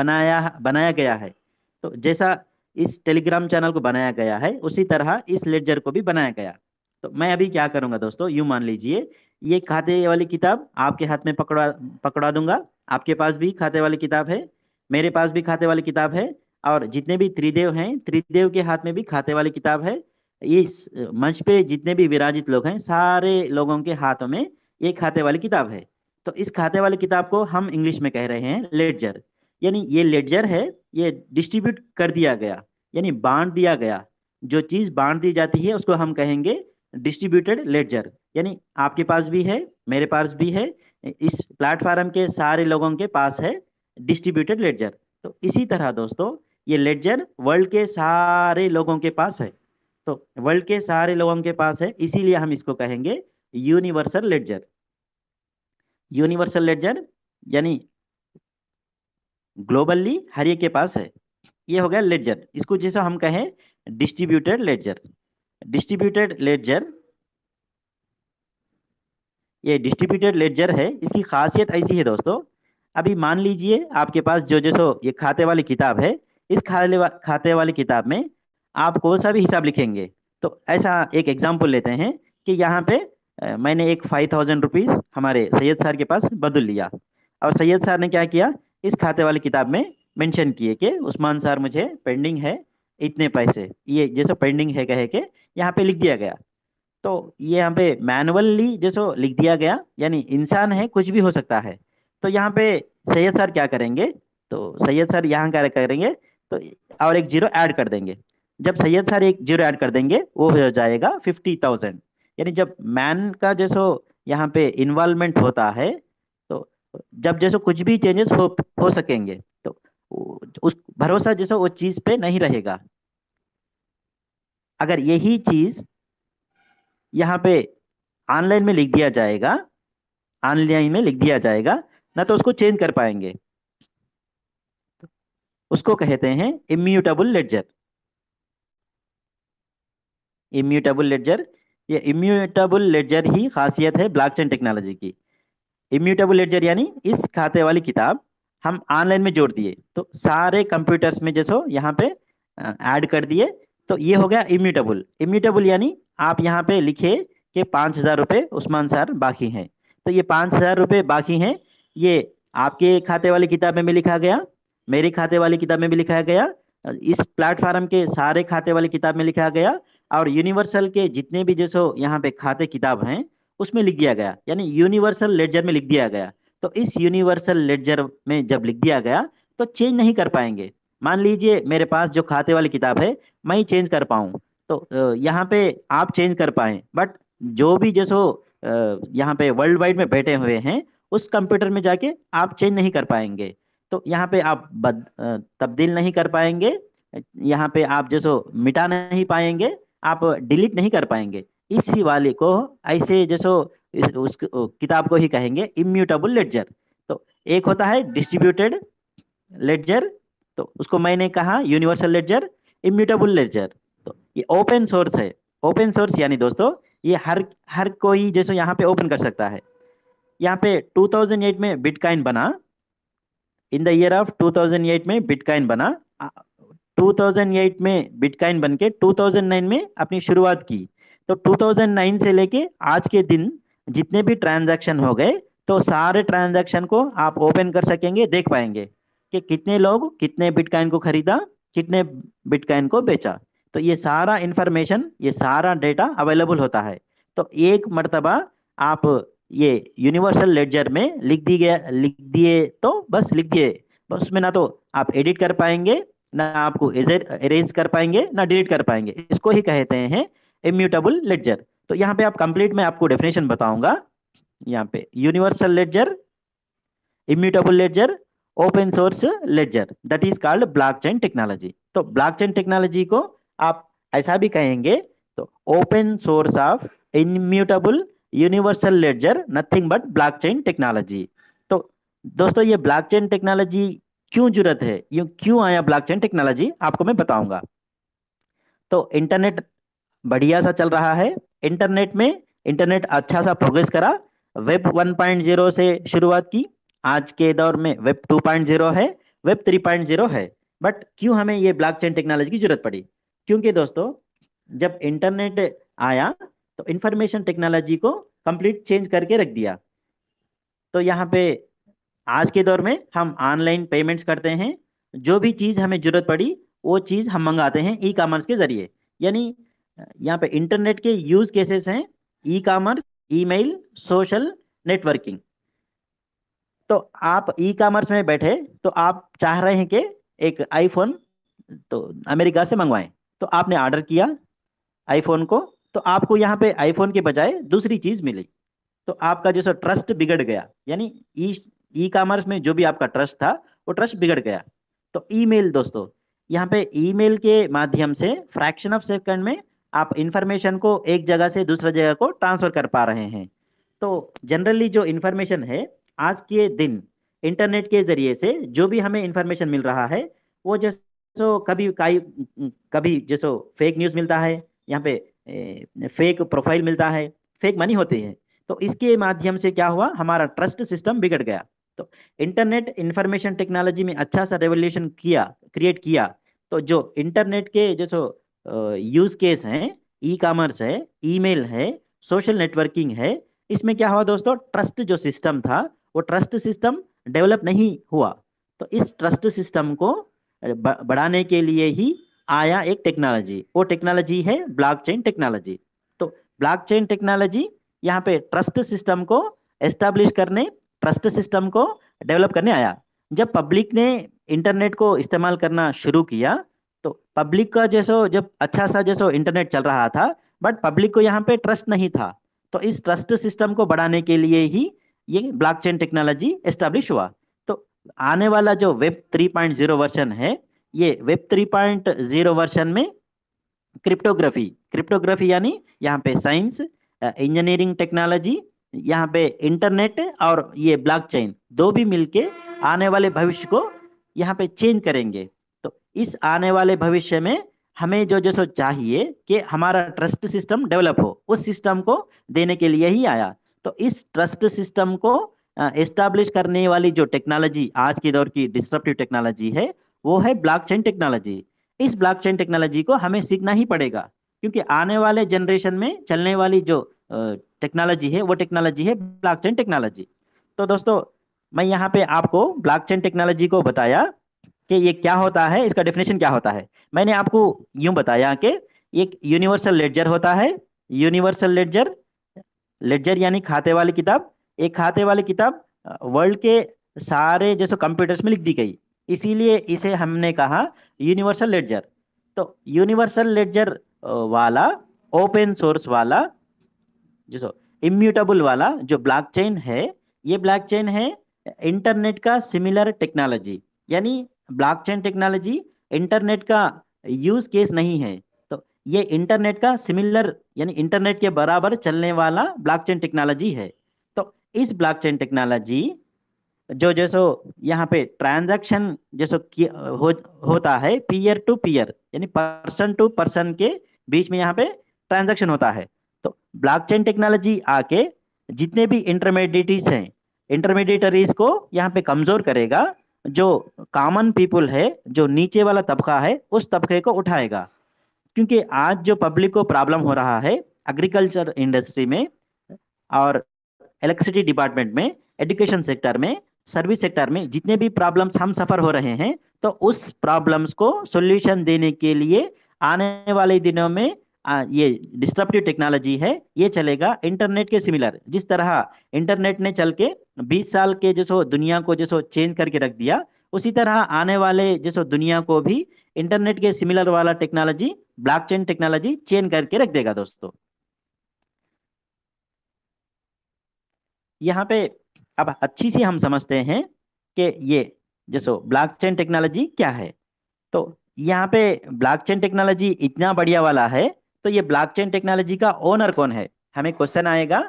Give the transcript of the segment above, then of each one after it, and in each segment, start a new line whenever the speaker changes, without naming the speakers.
बनाया बनाया गया है। तो जैसा इस टेलीग्राम चैनल को बनाया गया है उसी तरह इस लेडजर को भी बनाया गया। तो मैं अभी क्या करूंगा दोस्तों, यूं मान लीजिए ये खाते वाली किताब आपके हाथ में पकड़ा पकड़ा दूंगा। आपके पास भी खाते वाली किताब है, मेरे पास भी खाते वाली किताब है, और जितने भी त्रिदेव हैं त्रिदेव के हाथ में भी खाते वाली किताब है। इस मंच पे जितने भी विराजित लोग हैं सारे लोगों के हाथों में ये खाते वाली किताब है। तो इस खाते वाली किताब को हम इंग्लिश में कह रहे हैं लेडजर। यानी ये लेडजर है, ये डिस्ट्रीब्यूट कर दिया गया, यानी बांट दिया गया। जो चीज बांट दी जाती है उसको हम कहेंगे डिस्ट्रीब्यूटेड लेडजर। यानी आपके पास भी है, मेरे पास भी है, इस प्लेटफॉर्म के सारे लोगों के पास है डिस्ट्रीब्यूटेड लेडजर। तो इसी तरह दोस्तों ये लेडजर वर्ल्ड के सारे लोगों के पास है। तो वर्ल्ड के सारे लोगों के पास है, इसीलिए हम इसको कहेंगे यूनिवर्सल लेडजर। यूनिवर्सल लेडजर यानी ग्लोबली हर एक के पास है। ये हो गया लेडजर। इसको जैसे हम कहें डिस्ट्रीब्यूटेड लेडजर। डिस्ट्रीब्यूटेड लेडजर, ये डिस्ट्रीब्यूटेड लेडजर है। इसकी खासियत ऐसी है दोस्तों, अभी मान लीजिए आपके पास जो जो ये खाते वाली किताब है, इस खाते वाली किताब में आप कौन सा भी हिसाब लिखेंगे। तो ऐसा एक एग्जाम्पल लेते हैं कि यहाँ पे मैंने एक 5000 रुपीज़ हमारे सैयद सर के पास बदल लिया, और सैयद सर ने क्या किया, इस खाते वाली किताब में मेंशन किए कि उस्मान सर मुझे पेंडिंग है इतने पैसे, ये जैसे पेंडिंग है कहे के यहाँ पे लिख दिया गया। तो ये यहाँ पे मैनुअली जैसो लिख दिया गया, यानी इंसान है कुछ भी हो सकता है। तो यहाँ पे सैयद सर क्या करेंगे, तो सैयद सर यहाँ क्या करेंगे, तो और एक जीरो ऐड कर देंगे। जब सैयद सर एक जीरो ऐड कर देंगे वो हो जाएगा 50,000। यानी जब मैन का जैसो यहाँ पे इन्वॉल्वमेंट होता है, तो जब जैसो कुछ भी चेंजेस हो सकेंगे, तो उस भरोसा जैसो वो चीज़ पे नहीं रहेगा। अगर यही चीज़ यहाँ पे ऑनलाइन में लिख दिया जाएगा, ऑनलाइन में लिख दिया जाएगा ना, तो उसको चेंज कर पाएंगे। उसको कहते हैं इम्यूटेबल लेडजर। इम्यूटेबल लेडजर, ये इम्यूटेबल लेडजर ही खासियत है ब्लॉकचेन टेक्नोलॉजी की। इम्यूटेबल लेडजर यानी इस खाते वाली किताब हम ऑनलाइन में जोड़ दिए, तो सारे कंप्यूटर्स में जैसो यहाँ पे ऐड कर दिए, तो ये हो गया इम्यूटेबल। इम्यूटेबल यानी आप यहाँ पे लिखे कि 5,000 रुपये उस्मान सर बाकी हैं, तो ये 5,000 रुपये बाकी हैं, ये आपके खाते वाली किताब में भी लिखा गया, मेरे खाते वाली किताब में भी लिखा गया, इस प्लेटफार्म के सारे खाते वाली किताब में लिखा गया, और यूनिवर्सल के जितने भी जैसो यहाँ पे खाते किताब हैं उसमें लिख दिया गया, यानी यूनिवर्सल लेडजर में लिख दिया गया। तो इस यूनिवर्सल लेडजर में जब लिख दिया गया तो चेंज नहीं कर पाएंगे। मान लीजिए मेरे पास जो खाते वाली किताब है मैं ही चेंज कर पाऊँ, तो यहाँ पे आप चेंज कर पाएं, बट जो भी जैसो यहाँ पे वर्ल्ड वाइड में बैठे हुए हैं उस कंप्यूटर में जाके आप चेंज नहीं कर पाएंगे। तो यहाँ पे आप तब्दील नहीं कर पाएंगे, यहाँ पे आप जैसो मिटा नहीं पाएंगे, आप डिलीट नहीं कर पाएंगे। इसी वाले को ऐसे जैसो उस किताब को ही कहेंगे इम्यूटेबल लेडजर। तो एक होता है डिस्ट्रीब्यूटेड लेडजर, तो उसको मैंने कहा यूनिवर्सल लेडजर। इम्यूटेबल लेडजर तो ये ओपन सोर्स है। ओपन सोर्स यानी दोस्तों ये हर हर कोई जैसे यहाँ पे ओपन कर सकता है। यहाँ पे 2008 में बिटकॉइन बना, इन द ईयर ऑफ 2008 में बिटकॉइन बना। 2008 में बिटकॉइन बन के 2009 में अपनी शुरुआत की। तो 2009 से लेके आज के दिन जितने भी ट्रांजैक्शन हो गए, तो सारे ट्रांजैक्शन को आप ओपन कर सकेंगे, देख पाएंगे कि कितने लोग कितने बिटकॉइन को खरीदा, कितने बिटकॉइन को बेचा। तो ये सारा इंफॉर्मेशन, ये सारा डेटा अवेलेबल होता है। तो एक मर्तबा आप ये यूनिवर्सल लेडजर में लिख दिए तो बस लिख दिए, बस उसमें ना तो आप एडिट कर पाएंगे, ना आपको इरेज कर पाएंगे, ना डिलीट कर पाएंगे। इसको ही कहते हैं इम्यूटेबल लेडजर। तो यहाँ पे आप कंप्लीट मैं आपको डेफिनेशन बताऊंगा। यहाँ पे universal ledger, immutable ledger, open source ledger, that is called blockchain technology. तो ब्लॉकचेन टेक्नोलॉजी को आप ऐसा भी कहेंगे, तो open source of immutable universal ledger nothing but blockchain technology. तो दोस्तों ये ब्लॉकचेन टेक्नोलॉजी क्यों जरूरत है, ये क्यों आया ब्लॉकचेन टेक्नोलॉजी, आपको मैं बताऊंगा। तो इंटरनेट बढ़िया सा चल रहा है। इंटरनेट अच्छा सा प्रोग्रेस करा। वेब 1.0 से शुरुआत की, आज के दौर में वेब 2.0 है। वेब 3.0 है। बट क्यों हमें ये ब्लॉकचेन टेक्नोलॉजी की जरूरत पड़ी? क्योंकि दोस्तों जब इंटरनेट आया तो इंफॉर्मेशन टेक्नोलॉजी को कंप्लीट चेंज करके रख दिया। तो यहाँ पे आज के दौर में हम ऑनलाइन पेमेंट्स करते हैं। जो भी चीज़ हमें जरूरत पड़ी वो चीज़ हम मंगाते हैं ई कॉमर्स के जरिए। यानी यहाँ पे इंटरनेट के यूज केसेस हैं e commerce, email, social networking. तो आप ई कॉमर्स में बैठे तो आप चाह रहे हैं कि एक आईफोन तो अमेरिका से मंगवाएं। तो आपने ऑर्डर किया आईफोन को, तो आपको यहाँ पे आईफोन के बजाय दूसरी चीज़ मिली। तो आपका जो सो ट्रस्ट बिगड़ गया। यानी ई ई कॉमर्स में जो भी आपका ट्रस्ट था वो ट्रस्ट बिगड़ गया। तो ईमेल दोस्तों, यहाँ पे ईमेल के माध्यम से फ्रैक्शन ऑफ सेकंड में आप इंफॉर्मेशन को एक जगह से दूसरा जगह को ट्रांसफर कर पा रहे हैं। तो जनरली जो इंफॉर्मेशन है आज के दिन इंटरनेट के जरिए से जो भी हमें इंफॉर्मेशन मिल रहा है वो जैसो कभी जैसो फेक न्यूज़ मिलता है, यहाँ पे फेक प्रोफाइल मिलता है, फेक मनी होते हैं। तो इसके माध्यम से क्या हुआ, हमारा ट्रस्ट सिस्टम बिगड़ गया। तो इंटरनेट इंफॉर्मेशन टेक्नोलॉजी में अच्छा सा रेवोल्यूशन किया, क्रिएट किया। तो जो इंटरनेट के जो सो यूज केस हैं, ई कॉमर्स है, ईमेल है, सोशल नेटवर्किंग है, इसमें क्या हुआ दोस्तों, ट्रस्ट जो सिस्टम था वो ट्रस्ट सिस्टम डेवलप नहीं हुआ। तो इस ट्रस्ट सिस्टम को बढ़ाने के लिए ही आया एक टेक्नोलॉजी, वो टेक्नोलॉजी है ब्लॉकचेन टेक्नोलॉजी। तो ब्लॉकचेन टेक्नोलॉजी यहाँ पे ट्रस्ट सिस्टम को एस्टैब्लिश करने, ट्रस्ट सिस्टम को डेवलप करने आया। जब पब्लिक ने इंटरनेट को इस्तेमाल करना शुरू किया तो पब्लिक का जैसो जब अच्छा सा जैसो इंटरनेट चल रहा था, बट पब्लिक को यहाँ पे ट्रस्ट नहीं था। तो इस ट्रस्ट सिस्टम को बढ़ाने के लिए ही ये ब्लॉकचेन टेक्नोलॉजी एस्टैब्लिश हुआ। तो आने वाला जो वेब 3.0 वर्जन है, ये वेब 3.0 वर्जन में क्रिप्टोग्राफी क्रिप्टोग्राफी यानी यहाँ पे साइंस, इंजीनियरिंग टेक्नोलॉजी, यहाँ पे इंटरनेट और ये ब्लॉकचेन दो भी मिलके आने वाले भविष्य को यहाँ पे चेंज करेंगे। तो इस आने वाले भविष्य में हमें जो जो सो चाहिए कि हमारा ट्रस्ट सिस्टम डेवलप हो, उस सिस्टम को देने के लिए ही आया। तो इस ट्रस्ट सिस्टम को एस्टैब्लिश करने वाली जो टेक्नोलॉजी आज के दौर की डिस्ट्रप्टिव टेक्नोलॉजी है वो है ब्लॉकचेन टेक्नोलॉजी। इस ब्लॉकचेन टेक्नोलॉजी को हमें सीखना ही पड़ेगा, क्योंकि आने वाले जनरेशन में चलने वाली जो टेक्नोलॉजी है वो टेक्नोलॉजी है ब्लॉकचेन टेक्नोलॉजी। तो दोस्तों मैं यहाँ पे आपको ब्लॉकचेन टेक्नोलॉजी को बताया कि ये क्या होता है, इसका डेफिनेशन क्या होता है। मैंने आपको यूं बताया कि एक यूनिवर्सल लेडजर होता है। यूनिवर्सल लेडजर, लेडजर यानी खाते वाली किताब। एक खाते वाली किताब वर्ल्ड के सारे जैसे कंप्यूटर्स में लिख दी गई, इसीलिए इसे हमने कहा यूनिवर्सल लेडजर। तो यूनिवर्सल लेडजर वाला, ओपन सोर्स वाला, जो इम्यूटेबल वाला जो ब्लॉकचेन है, ये ब्लॉकचेन है इंटरनेट का सिमिलर टेक्नोलॉजी। यानी ब्लॉकचेन टेक्नोलॉजी इंटरनेट का यूज केस नहीं है। तो ये इंटरनेट का सिमिलर यानी इंटरनेट के बराबर चलने वाला ब्लॉकचेन टेक्नोलॉजी है। तो इस ब्लॉकचेन टेक्नोलॉजी जो जैसो यहाँ पे ट्रांजैक्शन जैसो हो, होता है पीयर टू पीयर, यानी पर्सन टू पर्सन के बीच में यहाँ पे ट्रांजैक्शन होता है। तो ब्लॉकचेन टेक्नोलॉजी आके जितने भी इंटरमीडिएटरीज हैं, इंटरमीडिएटरीज को यहाँ पे कमजोर करेगा। जो कॉमन पीपुल है, जो नीचे वाला तबका है, उस तबके को उठाएगा। क्योंकि आज जो पब्लिक को प्रॉब्लम हो रहा है एग्रीकल्चर इंडस्ट्री में और इलेक्ट्रिसिटी डिपार्टमेंट में, एजुकेशन सेक्टर में, सर्विस सेक्टर में जितने भी प्रॉब्लम्स हम सफ़र हो रहे हैं, तो उस प्रॉब्लम्स को सॉल्यूशन देने के लिए आने वाले दिनों में ये डिस्ट्रप्टिव टेक्नोलॉजी है, ये चलेगा इंटरनेट के सिमिलर। जिस तरह इंटरनेट ने चल के 20 साल के जैसो दुनिया को जैसो चेंज करके रख दिया, उसी तरह आने वाले जैसो दुनिया को भी इंटरनेट के सिमिलर वाला टेक्नोलॉजी, ब्लॉकचेन टेक्नोलॉजी चेंज करके रख देगा दोस्तों। यहाँ पे अब अच्छी सी हम समझते हैं कि ये जैसो ब्लॉकचेन टेक्नोलॉजी क्या है। तो यहाँ पे ब्लॉकचेन टेक्नोलॉजी इतना बढ़िया वाला है, तो ये ब्लॉकचेन टेक्नोलॉजी का ओनर कौन है, हमें क्वेश्चन आएगा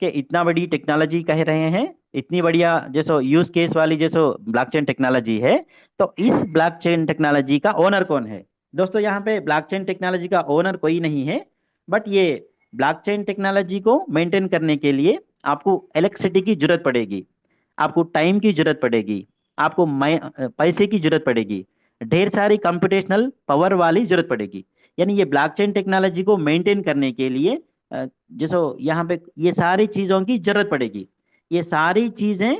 कि इतना बड़ी टेक्नोलॉजी कह रहे हैं, इतनी बढ़िया जैसो यूज केस वाली जैसो ब्लॉकचेन टेक्नोलॉजी है, तो इस ब्लॉकचेन टेक्नोलॉजी का ओनर कौन है। दोस्तों यहाँ पे ब्लॉकचेन टेक्नोलॉजी का ओनर कोई नहीं है, बट ये ब्लॉकचेन टेक्नोलॉजी को मेंटेन करने के लिए आपको इलेक्ट्रिसिटी की जरूरत पड़ेगी, आपको टाइम की जरूरत पड़ेगी, आपको पैसे की जरूरत पड़ेगी, ढेर सारी कंप्यूटेशनल पावर वाली जरूरत पड़ेगी। यानी ये ब्लॉकचेन टेक्नोलॉजी को मेंटेन करने के लिए जैसे यहाँ पे ये सारी चीज़ों की जरूरत पड़ेगी। ये सारी चीज़ें